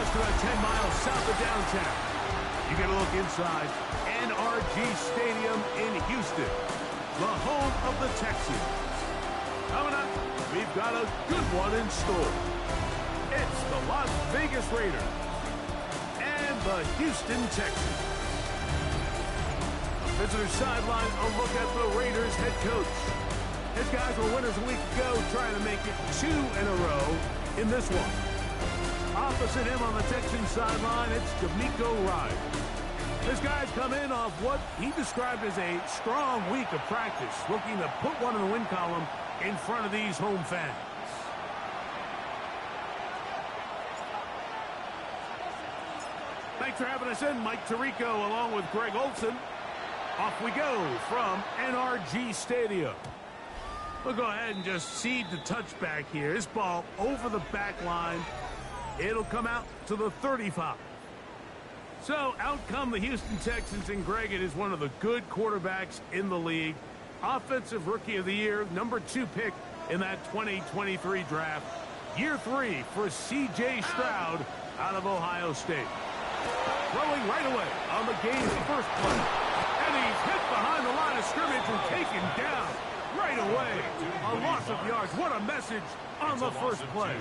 just about 10 miles south of downtown. You get a look inside NRG Stadium in Houston, the home of the Texans. Coming up, we've got a good one in store. It's the Las Vegas Raiders and the Houston Texans. Visitor sideline, a look at the Raiders head coach. His guys were winners a week ago, trying to make it 2 in a row in this one. Opposite him on the Texans sideline, it's D'Amico Ryan. His guys come in off what he described as a strong week of practice, looking to put one in the win column in front of these home fans. Thanks for having us in, Mike Tirico, along with Greg Olson. Off we go from NRG Stadium. We'll go ahead and just cede the touchback here. This ball over the back line. It'll come out to the 35. So out come the Houston Texans, and Greg, it is one of the good quarterbacks in the league. Offensive Rookie of the Year, number 2 pick in that 2023 draft. Year 3 for C.J. Stroud out of Ohio State. Throwing right away on the game's first play. And he's hit behind the line of scrimmage and taken down right away. A loss of yards. What a message on the first play.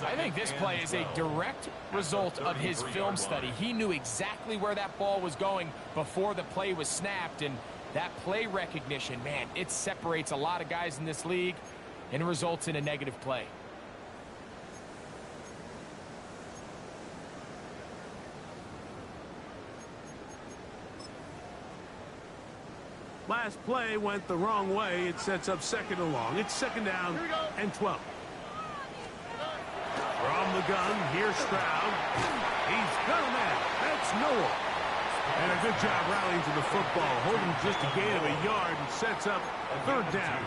I think this play is a direct result of his film study. He knew exactly where that ball was going before the play was snapped, and that play recognition, man, it separates a lot of guys in this league and results in a negative play. Last play went the wrong way. It sets up second and long. It's second down and 12. From the gun, here's Stroud. He's got a man. That's Noah. And a good job rallying to the football, holding just a gain of a yard, and sets up third down.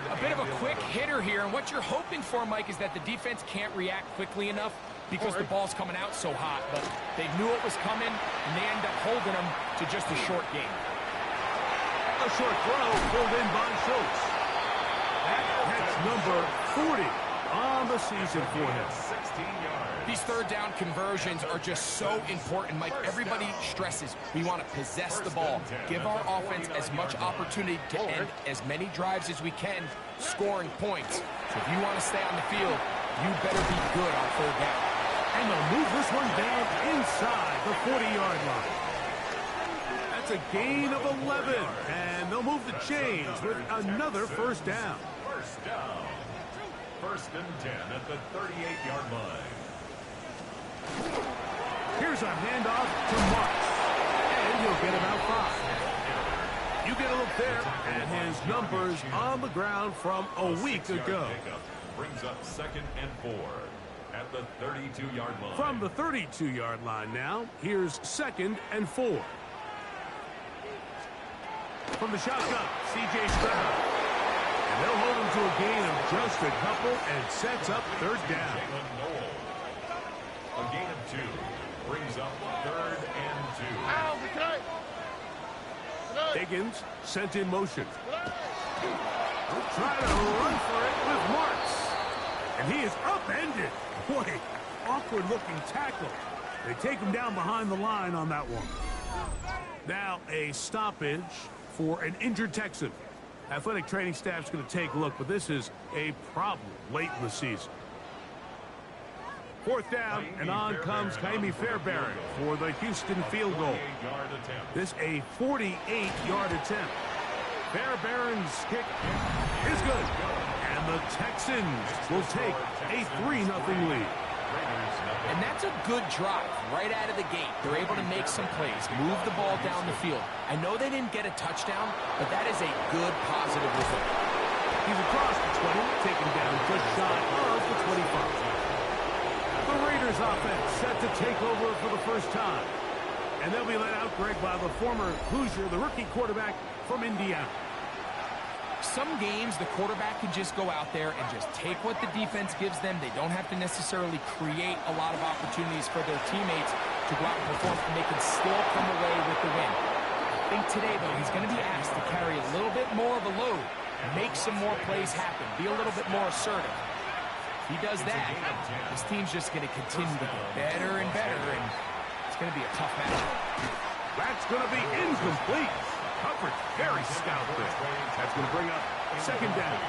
A bit of a quick hitter here, and what you're hoping for, Mike, is that the defense can't react quickly enough because the ball's coming out so hot. But they knew it was coming, and they end up holding them to just a short gain. A short throw pulled in by Schultz. That's number 40 on the season for him. These third down conversions are just so important, Mike. Everybody stresses we want to possess the ball, give our offense as much opportunity to end as many drives as we can, scoring points. So if you want to stay on the field, you better be good on third down. And they'll move this one down inside the 40-yard line. That's a gain of 11, and they'll move the chains with another first down. First and 10 at the 38-yard line. Here's a handoff to Marks, and he'll get about 5. You get a look there at his numbers on the ground from a week ago. Brings up second and 4 at the 32-yard line. From the 32-yard line now, here's second and 4. From the shotgun, C.J. Stroud. And they'll hold him to a gain of just a couple and sets up third down. A gain of 2 brings up third and 2. Higgins sent in motion. Trying to run for it with Marks. And he is upended. Boy, awkward-looking tackle. They take him down behind the line on that one. Now a stoppage for an injured Texan. Athletic training staff's going to take a look, but this is a problem late in the season. Fourth down, and on comes Kaimi Fairbairn for the Houston field goal. This a 48-yard attempt. Fairbairn's kick is good, and the Texans will take a 3-0 lead. And that's a good drive right out of the gate. They're able to make some plays, move the ball down the field. I know they didn't get a touchdown, but that is a good positive result. He's across the 20, taken down just shy of the 25. The Raiders offense set to take over for the first time. And they'll be led out, Greg, by the former Hoosier, the rookie quarterback from Indiana. Some games, the quarterback can just go out there and just take what the defense gives them. They don't have to necessarily create a lot of opportunities for their teammates to go out and perform, and they can still come away with the win. I think today, though, he's going to be asked to carry a little bit more of a load, make some more plays happen, be a little bit more assertive. If he does that, this team's just going to continue to get better and better, and it's going to be a tough match. That's going to be incomplete. Coverage very stout there. That's going to bring up second down.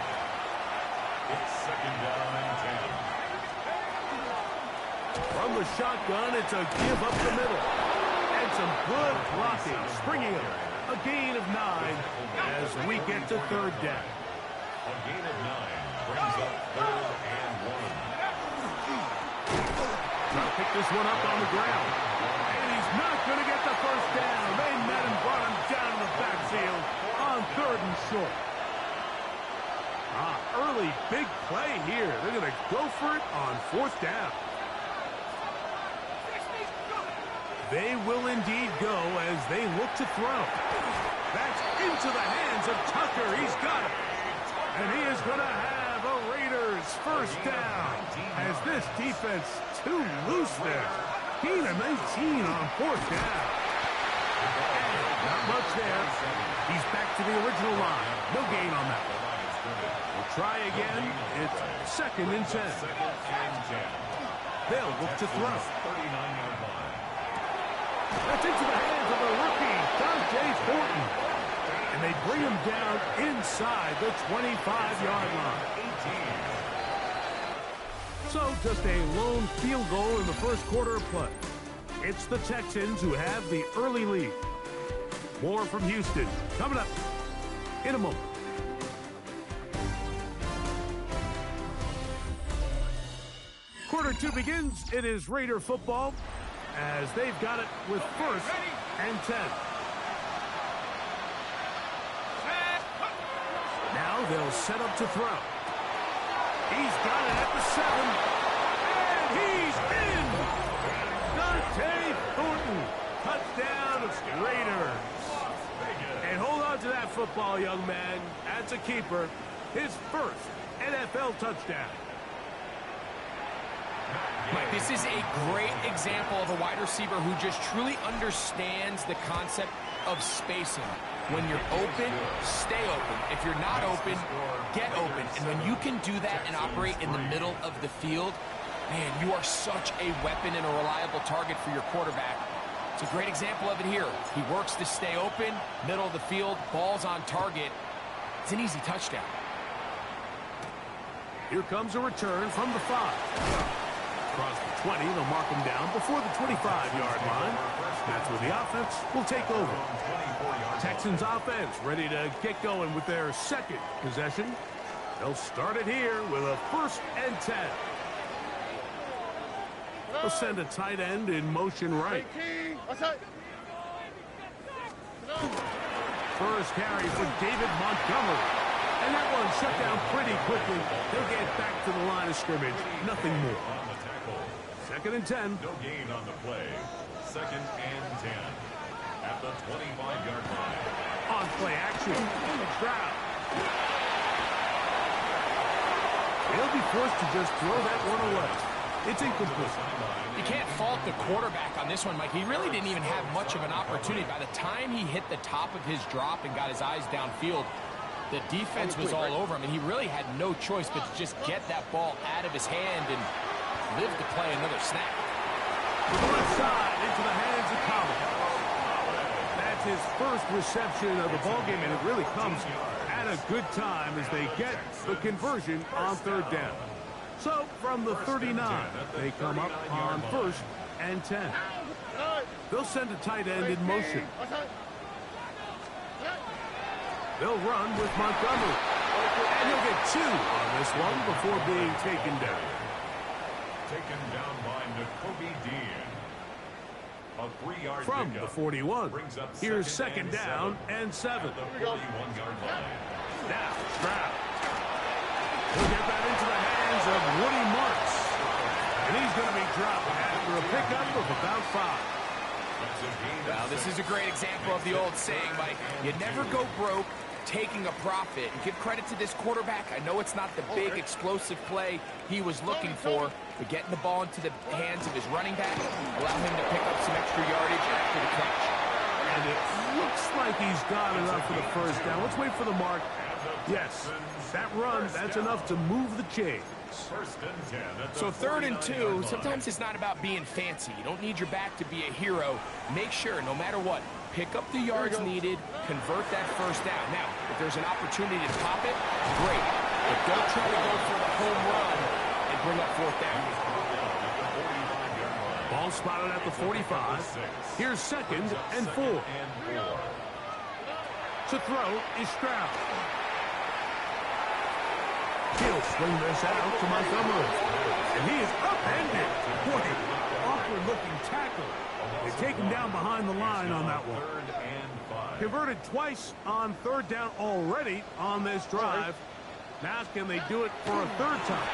It's second down and 10. From the shotgun, it's a give up the middle. And some good blocking, springing up. A gain of 9 as we get to third down. A gain of 9 brings up third and 1. Trying to pick this one up on the ground. And he's not going to get the first down. They met him, brought him down to the backfield on third and short. Early big play here. They're going to go for it on fourth down. They will indeed go as they look to throw. That's into the hands of Tucker. He's got it. And he is going to have a Raiders first down as this defense too loose there. Gain of 19 on fourth down. And not much there. He's back to the original line. No gain on that one. We'll try again. It's second and 10. They'll look to throw. 39-yard line. That's into the hands of a rookie, Dante Thornton. And they bring him down inside the 25-yard line. So just a lone field goal in the first quarter of play. It's the Texans who have the early lead. More from Houston coming up in a moment. Quarter 2 begins. It is Raider football as they've got it with first and 10. Now they'll set up to throw. He's got it at the 7. And he's in! Dante Thornton. Touchdown, Raiders. And hold on to that football, young man. That's a keeper. His first NFL touchdown. Mike, this is a great example of a wide receiver who just truly understands the concept of spacing. When you're open, stay open. If you're not open, get open. And when you can do that and operate in the middle of the field, man, you are such a weapon and a reliable target for your quarterback. It's a great example of it here. He works to stay open, middle of the field, ball's on target. It's an easy touchdown. Here comes a return from the 5. Across the 20, they'll mark him down before the 25-yard line. That's where the offense will take over. Texans offense ready to get going with their second possession. They'll start it here with a first and 10. They'll send a tight end in motion right. First carry for David Montgomery. And that one shut down pretty quickly. He'll get back to the line of scrimmage. Nothing more. Second and 10. No gain on the play. Second and 10. At the 25-yard line. On play action. Stroud. He'll be forced to just throw that one away. It's incomplete. You can't fault the quarterback on this one, Mike. He really didn't even have much of an opportunity. By the time he hit the top of his drop and got his eyes downfield, the defense was all over him, and he really had no choice but to just get that ball out of his hand and live to play another snap. To the left side, into the hands of Collins. That's his first reception of the ballgame, and it really comes at a good time as they get the conversion on third down. So, from the 39, they come up on first and 10. They'll send a tight end in motion. They'll run with Montgomery. And he'll get 2 on this one before being taken down. Taken down by Nakobe Dean. A 3-yard From the 41. Here's second down and 7. At the 41-yard line. Now, Stroud. He'll get that into the hands of Woody Marks. And he's going to be dropped after a pickup of about 5. Well, this is a great example of the old saying, Mike. You never go broke taking a profit. And give credit to this quarterback. I know it's not the big explosive play he was looking for, but getting the ball into the hands of his running back, allow him to pick up some extra yardage after the catch. And it looks like he's got enough for the first down. Let's wait for the mark. Yes, that run, that's enough to move the chain. First and 10 at the So 3rd and 2, 49-yard line. sometimes it's not about being fancy. You don't need your back to be a hero. Make sure, no matter what, pick up the yards needed, convert that first down. Now, if there's an opportunity to pop it, great. But don't try to go for the home run and bring up 4th down. Ball spotted at the 45. Here's 2nd and 4. To throw is Stroud. He'll swing this out to Montgomery. And he is upended. Boy, awkward-looking tackle. They take him down behind the line on that one. Converted twice on 3rd down already on this drive. Now can they do it for a 3rd time?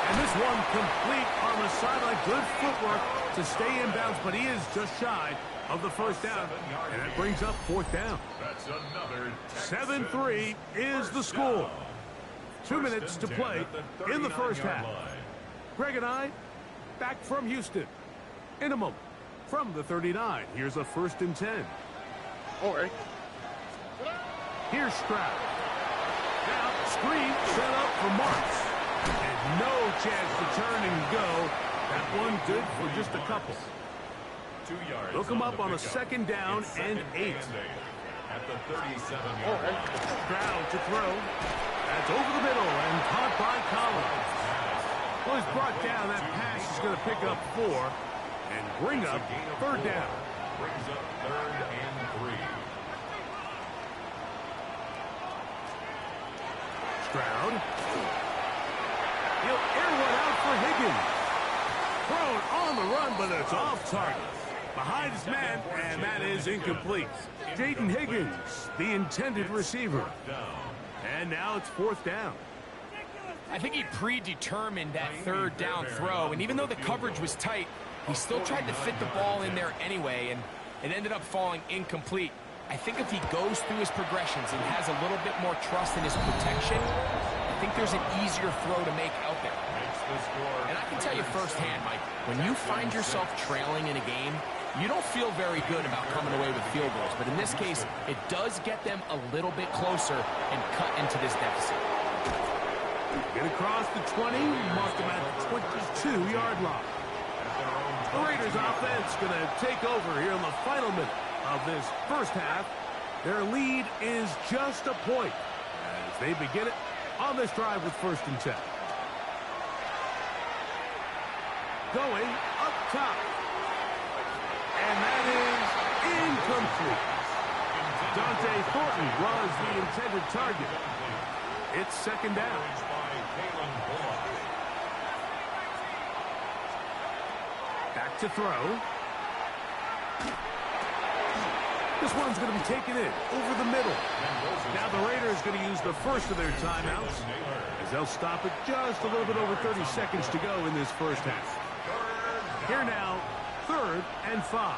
And this one complete on the sideline. Good footwork to stay in bounds, but he is just shy of the 1st down. And that brings up 4th down. 7-3 is the score. 2 minutes to play in the first half. Greg and I back from Houston. In a moment, from the 39, here's a 1st and 10. All right. Here's Stroud. Now, screen set up for Marks. And no chance to turn and go. That one good for just a couple. 2 yards. Look him up on a 2nd down and 8. At the 37-yard line. Stroud to throw. That's over the middle and caught by Collins. Well, he's brought down. That pass is going to pick up 4 and bring up 3rd down. Brings up 3rd and 3. Stroud. He'll air one out for Higgins. Thrown on the run, but it's off target. Behind his man, and that is incomplete. Jaden Higgins, the intended receiver. And now it's 4th down. I think he predetermined that 3rd down throw, and even though the coverage was tight, he still tried to fit the ball in there anyway, and it ended up falling incomplete. I think if he goes through his progressions and has a little bit more trust in his protection, I think there's an easier throw to make out there. And I can tell you firsthand, Mike, when you find yourself trailing in a game, you don't feel very good about coming away with field goals. But in this case, it does get them a little bit closer and cut into this deficit. Get across the 20, mark them at the 22-yard line. The Raiders offense going to take over here in the final minute of this first half. Their lead is just a point as they begin it on this drive with 1st and 10. Going up top. And that is incomplete. Dante Thornton was the intended target. It's 2nd down. Back to throw. This one's going to be taken in over the middle. Now the Raiders going to use the first of their timeouts as they'll stop it just a little bit over 30 seconds to go in this first half. Here now, 3rd and 5.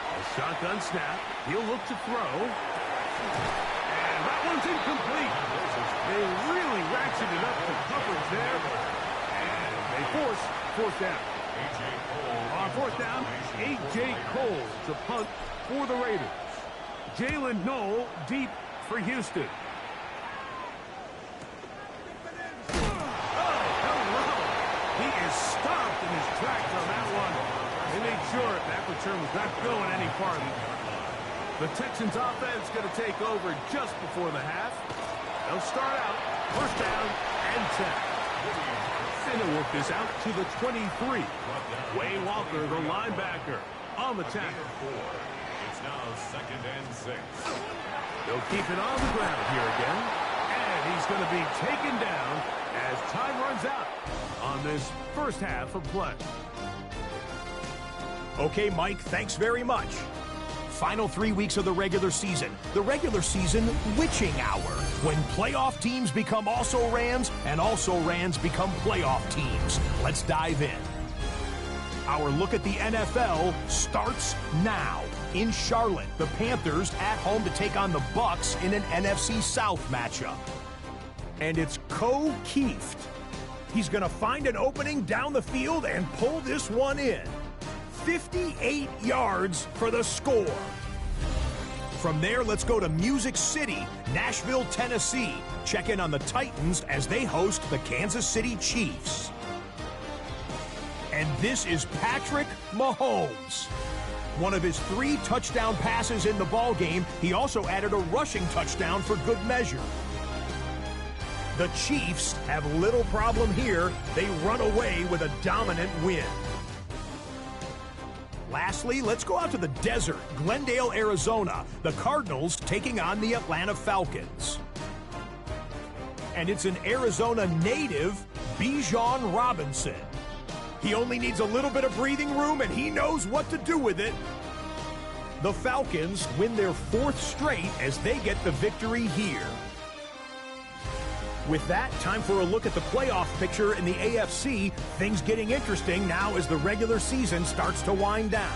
A shotgun snap. He'll look to throw. And that one's incomplete. They really ratcheted up the coverage there. And they force 4th down. On 4th down, A.J. Cole to punt for the Raiders. Jalen Knoll deep for Houston. He is stopped in his tracks on that one. They made sure that return was not going any farther. The Texans offense going to take over just before the half. They'll start out 1st down and 10. And they'll work this out to the 23. Wayne Walker, the linebacker, on the tackle. It's now 2nd and 6. They'll keep it on the ground here again. And he's going to be taken down as time runs out on this first half of play. Okay, Mike, thanks very much. Final 3 weeks of the regular season witching hour, when playoff teams become also-rans and also-rans become playoff teams. Let's dive in. Our look at the NFL starts now. In Charlotte, the Panthers at home to take on the Bucs in an NFC South matchup. And it's Kieft. He's going to find an opening down the field and pull this one in. 58 yards for the score. From there, let's go to Music City, Nashville, Tennessee. Check in on the Titans as they host the Kansas City Chiefs. And this is Patrick Mahomes. One of his 3 touchdown passes in the ballgame, he also added a rushing touchdown for good measure. The Chiefs have little problem here. They run away with a dominant win. Lastly, let's go out to the desert, Glendale, Arizona. The Cardinals taking on the Atlanta Falcons. And it's an Arizona native, Bijan Robinson. He only needs a little bit of breathing room, and he knows what to do with it. The Falcons win their 4th straight as they get the victory here. With that, time for a look at the playoff picture in the AFC. Things getting interesting now as the regular season starts to wind down.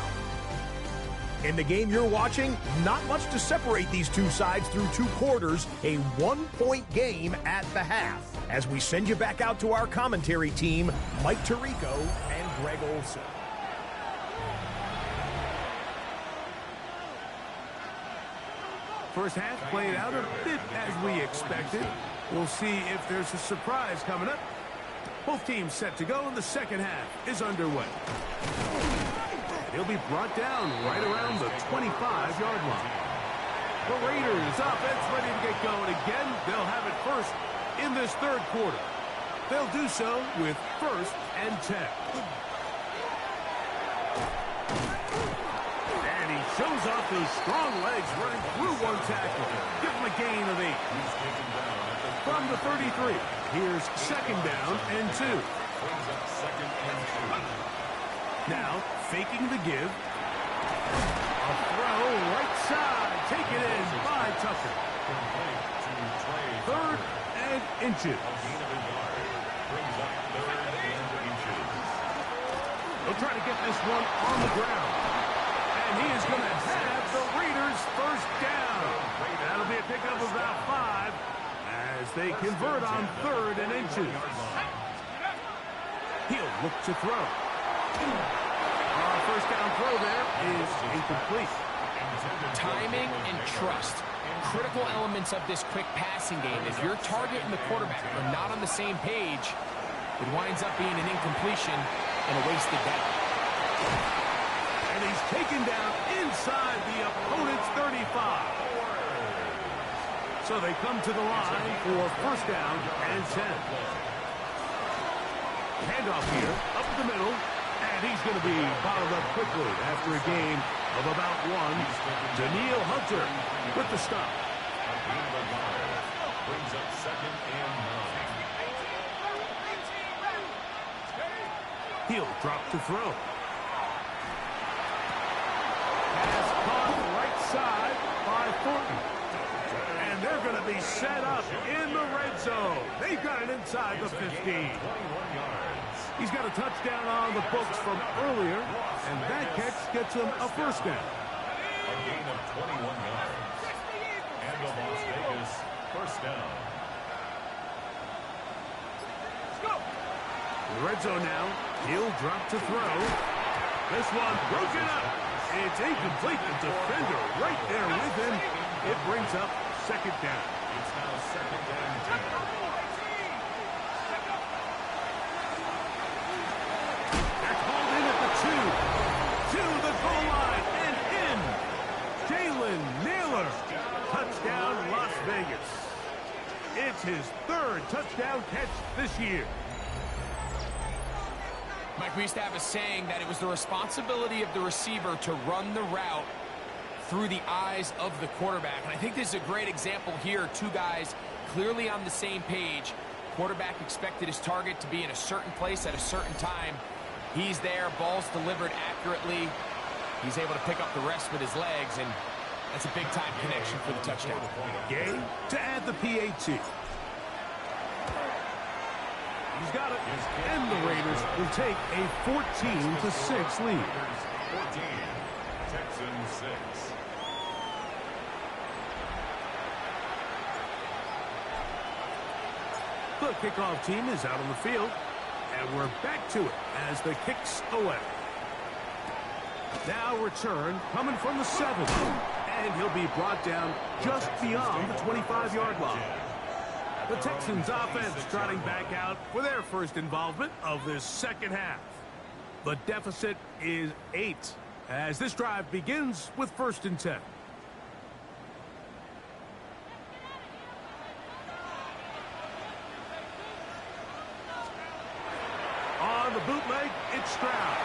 In the game you're watching, not much to separate these two sides through 2 quarters, a 1-point game at the half. As we send you back out to our commentary team, Mike Tirico and Greg Olson. First half played out a bit as we expected. We'll see if there's a surprise coming up. Both teams set to go, and the second half is underway. He'll be brought down right around the 25-yard line. The Raiders offense ready to get going again. They'll have it first in this 3rd quarter. They'll do so with 1st and 10. And he shows off those strong legs running through 1 tackle. Give him a gain of 8. From the 33, here's 2nd down and 2. Now, faking the give. A throw right side. Taken in by Tucker. 3rd and inches. They'll try to get this one on the ground. And he is going to have the Raiders' 1st down. That'll be a pickup of about 5 as they convert on 3rd and inches. He'll look to throw. First down throw there is incomplete. Timing and trust. Critical elements of this quick passing game. If your target and the quarterback are not on the same page, it winds up being an incompletion and a wasted down. And he's taken down inside the opponent's 35. So they come to the line for 1st down and 10. Handoff here, up the middle. And he's going to be bottled up quickly after a gain of about 1. Daniil Hunter with the stop. Brings up 2nd and 9. He'll drop to throw. Pass caught right side by Thornton. And they're going to be set up in the red zone. They've got it inside the 15. He's got a touchdown on the books from earlier, and that catch gets him a 1st down. A gain of 21 yards. And the Las Vegas 1st down. The red zone now. He'll drop to throw. This one broken up. It's incomplete. The defender right there with him. It brings up 2nd down. It's now 2nd and 10. To the goal line and in. Jalen Naylor. Touchdown, Las Vegas. It's his 3rd touchdown catch this year. Mike, we used to have a saying that it was the responsibility of the receiver to run the route through the eyes of the quarterback. And I think this is a great example here. 2 guys clearly on the same page. Quarterback expected his target to be in a certain place at a certain time. He's there, ball's delivered accurately. He's able to pick up the rest with his legs, and that's a big-time connection for the touchdown. Gay to add the PAT. He's got it, and the Raiders will take a 14-6 lead. 14, Texans 6. The kickoff team is out on the field. And we're back to it as the kick's away. Now return coming from the 7. And he'll be brought down just beyond the 25-yard line. The Texans offense trotting back out for their first involvement of this second half. The deficit is 8 as this drive begins with 1st and 10. On the bootleg, it's Stroud.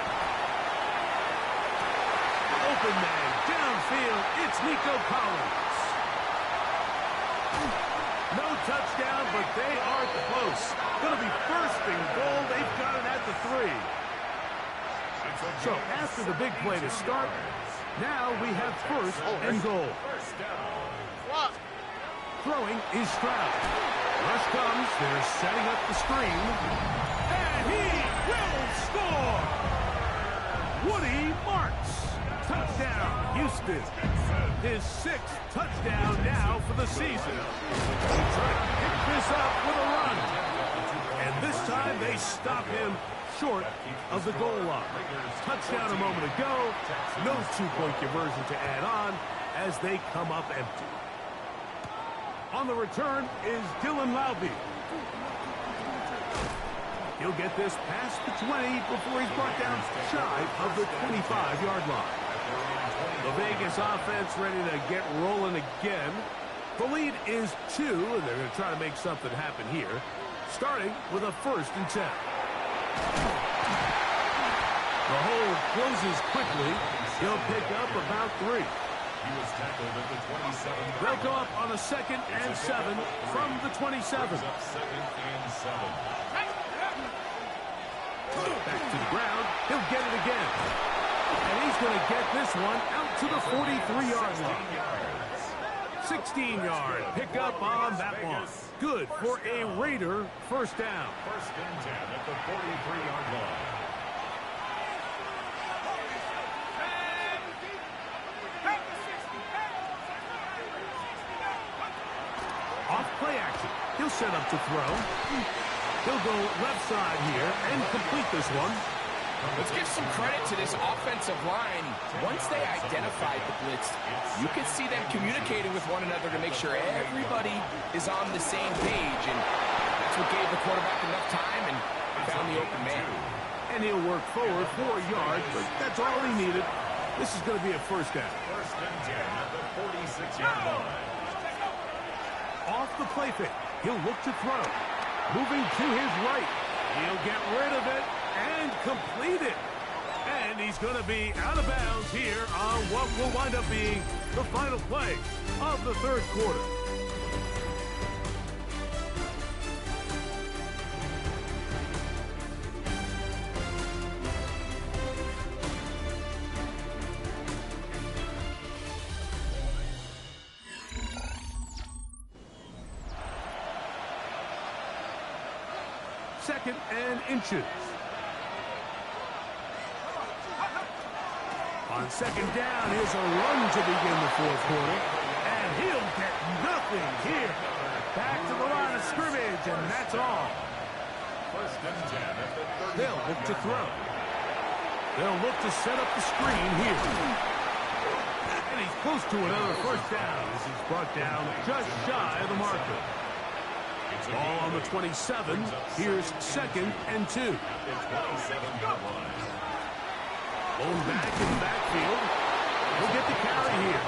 Open man, downfield, it's Nico Collins. No touchdown, but they are close. Going to be 1st and goal. They've got it at the 3. So after the big play to start, now we have 1st and goal. Throwing is Stroud. Rush comes. They're setting up the screen. And he will score! Woody Marks. Touchdown, Houston. His 6th touchdown now for the season. He tried to pick this up with a run. And this time they stop him short of the goal line. Touchdown a moment ago. No 2-point conversion to add on as they come up empty. On the return is Dylan Laube. He'll get this past the 20 before he's brought down shy of the 25-yard line. The Vegas offense ready to get rolling again. The lead is 2, and they're going to try to make something happen here, starting with a 1st and 10. The hole closes quickly. He'll pick up about 3. He was tackled at the 27. They'll go up on a 2nd and 7 from the 27. Up 2nd and 7. Back to the ground. He'll get it again. And he's going to get this one out to the 43-yard line. 16-yard pickup on that one. Good for a Raider 1st down. 1st and 10 at the 43-yard line. Off play action. He'll set up to throw. He'll go left side here and complete this one. Let's give some credit to this offensive line. Once they identified the blitz, you could see them communicating with one another to make sure everybody is on the same page. And that's what gave the quarterback enough time and found the open man. And he'll work forward 4 yards, but that's all he needed. This is going to be a 1st down. 1st and 10 at the 46-yard line. Off the play fake. He'll look to throw. Moving to his right. He'll get rid of it and complete it. And he's going to be out of bounds here on what will wind up being the final play of the 3rd quarter. Second and inches. On 2nd down, here's a run to begin the 4th quarter. And he'll get nothing here. Back to the line of scrimmage, and that's all. 1st and 10 at the 30. They'll look to throw. They'll look to set up the screen here. And he's close to another 1st down as he's brought down just shy of the marker. Ball on the 27. Here's 2nd and 2. Bone back in the backfield. He'll get the carry here.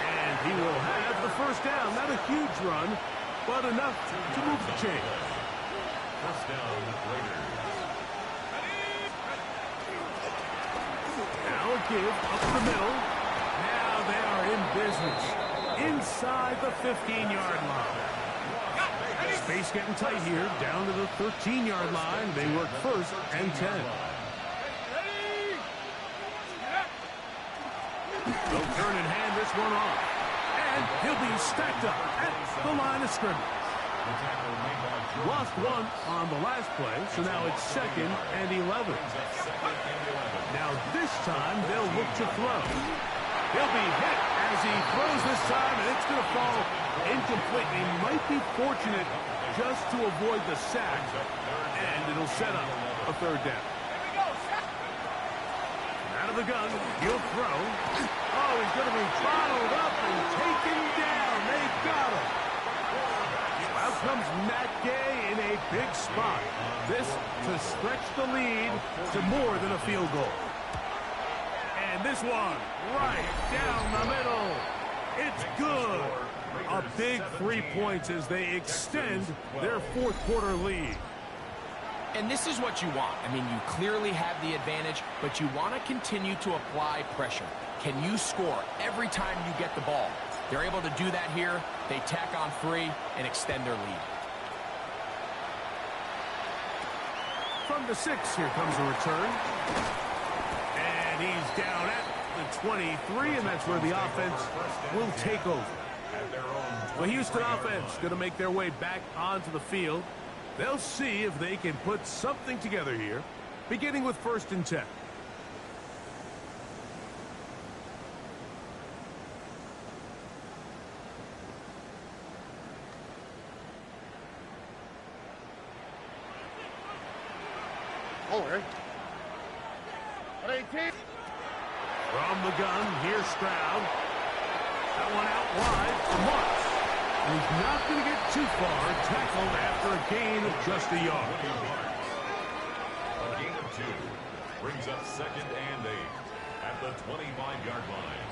And he will have the 1st down. Not a huge run, but enough to move the chain. 1st down, Raiders. Now a give up the middle. Now they are in business. Inside the 15-yard line. Space getting tight here. Down to the 13-yard line. They work 1st and 10. They'll turn and hand this one off. And he'll be stacked up at the line of scrimmage. Lost one on the last play, so now it's 2nd and 11. Now this time they'll look to throw. He'll be hit as he throws this time, and it's going to fall incomplete. He might be fortunate just to avoid the sack, and it'll set up a 3rd down. Out of the gun, he'll throw. Oh, he's going to be throttled big spot. This to stretch the lead to more than a field goal. And this one right down the middle. It's good. A big 3 points as they extend their fourth quarter lead. And this is what you want. I mean, you clearly have the advantage, but you want to continue to apply pressure. Can you score every time you get the ball? They're able to do that here. They tack on 3 and extend their lead. From the 6, here comes a return. And he's down at the 23, and that's where the offense will take over. The Houston offense going to make their way back onto the field. They'll see if they can put something together here, beginning with 1st and 10. From the gun, here's Stroud. That one out wide for Marks. And he's not going to get too far. Tackled after a gain of just a yard. A gain of 2 brings up 2nd and 8 at the 25-yard line.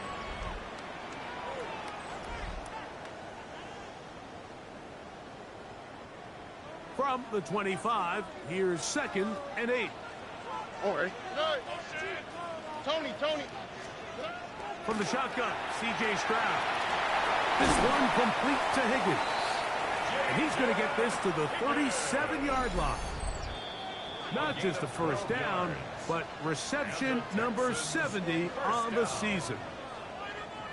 From the 25, here's 2nd and 8. Tony. From the shotgun, C.J. Stroud. This one complete to Higgins. And he's going to get this to the 37-yard line. Not just a first down, but reception number 70 on the season.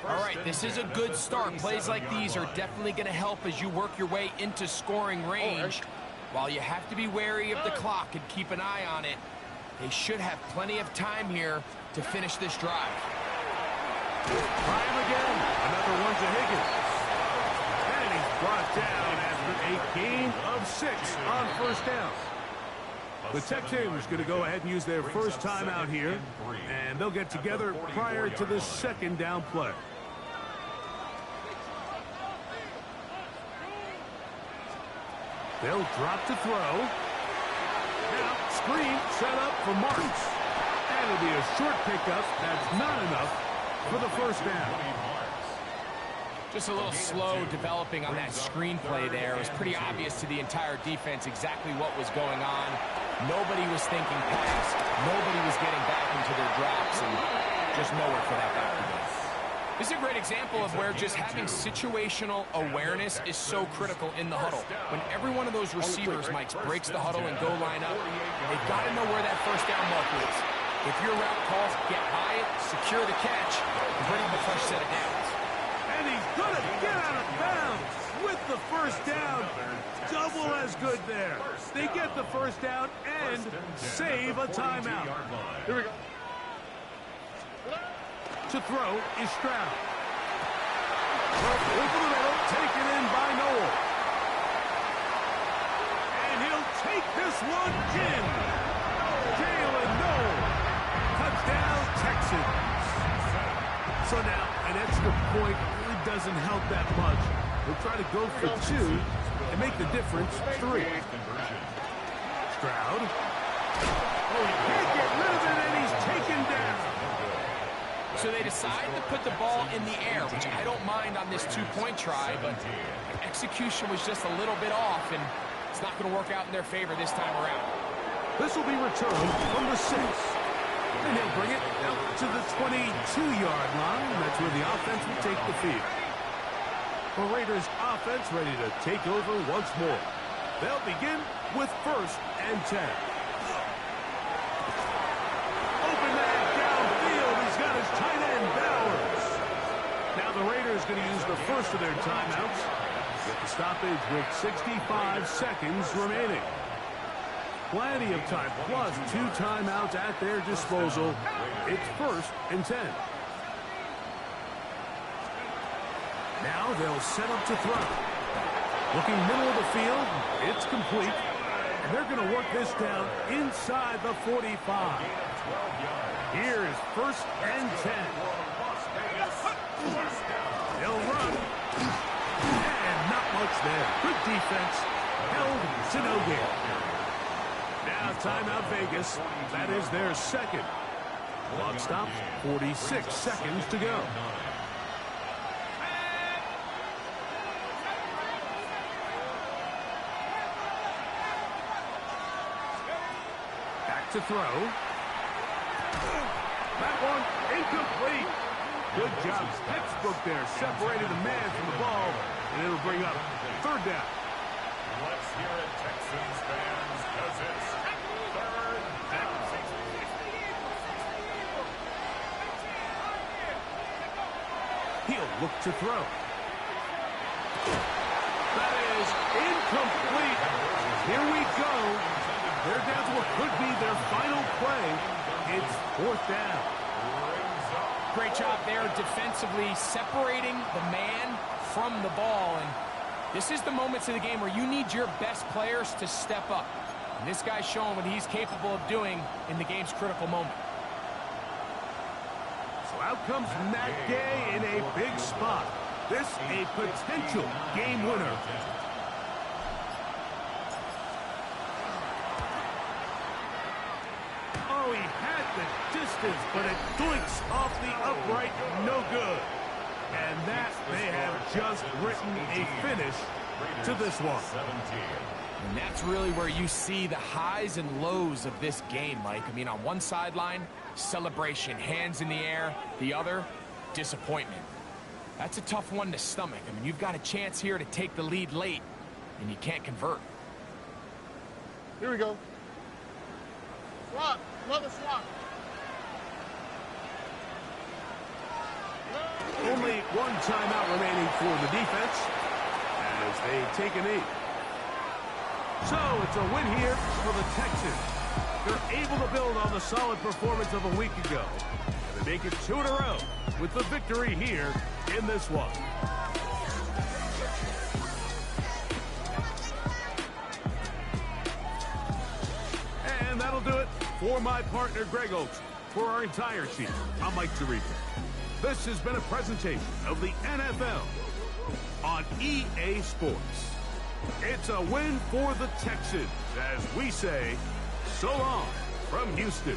All right, this is a good start. Plays like these are definitely going to help as you work your way into scoring range. While you have to be wary of the clock and keep an eye on it, they should have plenty of time here to finish this drive. Try him again. Another one to Higgins. And he's brought down after a gain of 6 on 1st down. The Texans going to go ahead and use their first timeout here, and they'll get together prior to the 2nd down play. They'll drop to throw. Now, screen set up for Marks. And it'll be a short pickup. That's not enough for the first down. Just a little slow developing on that screenplay there. It was pretty obvious to the entire defense exactly what was going on. Nobody was thinking pass. Nobody was getting back into their drops, and just nowhere for that back to go. This is a great example of where just having situational awareness is so critical in the huddle. When every one of those receivers, Mike, breaks the huddle and go line up, they've got to know where that first down marker is. If your route calls, get by it, secure the catch, and bring up a fresh set of downs. And he's going to get out of bounds with the first down. Double as good there. They get the first down and save a timeout. Here we go. To throw is Stroud. Over the middle, taken in by Noel. And he'll take this one in. Jalen Noel. Touchdown, Texans. So now, an extra point really doesn't help that much. We'll try to go for 2 and make the difference 3. Stroud. Oh, he can't get rid of it, and he's taken down. So they decide to put the ball in the air, which I don't mind on this 2-point try, but execution was just a little bit off, and it's not going to work out in their favor this time around. This will be returned from the 6. And he'll bring it out to the 22-yard line. That's where the offense will take the field. The Raiders offense ready to take over once more. They'll begin with 1st and 10. Open man downfield. He's got his tight end, Bowers. Now the Raiders going to use the first of their timeouts. Get the stoppage with 65 seconds remaining. Plenty of time, plus 2 timeouts at their disposal. It's 1st and 10. Now they'll set up to throw. Looking middle of the field, it's complete. And they're going to work this down inside the 45. Here is 1st and 10. They'll run. And not much there. Good defense. held to no gain. Now timeout Vegas. That is their second. Clock stops, 46 seconds to go. Back to throw. That one incomplete. Good job. Textbook there, separating the man from the ball, and it'll bring up third down. Let's hear it, Texans fans, because it's third down. He'll look to throw. That is incomplete. Here we go. They're down to what could be their final play. It's fourth down. Great job there defensively, separating the man from the ball. And this is the moments of the game where you need your best players to step up. And this guy's showing what he's capable of doing in the game's critical moment. So out comes Matt Gay in a big spot. This a potential game winner. Oh, he had the distance, but it doinks off the upright, no good. And that may have just written a finish to this one. And that's really where you see the highs and lows of this game, Mike. I mean, on one sideline, celebration, hands in the air. The other, disappointment. That's a tough one to stomach. I mean, you've got a chance here to take the lead late, and you can't convert. Here we go. Swap. Another swap. Only one timeout remaining for the defense as they take a knee. So it's a win here for the Texans. They're able to build on the solid performance of a week ago. And they make it 2 in a row with the victory here in this one. And that'll do it for my partner, Greg Oates. For our entire team, I'm Mike Tirico. This has been a presentation of the NFL on EA Sports. It's a win for the Texans, as we say, so long from Houston.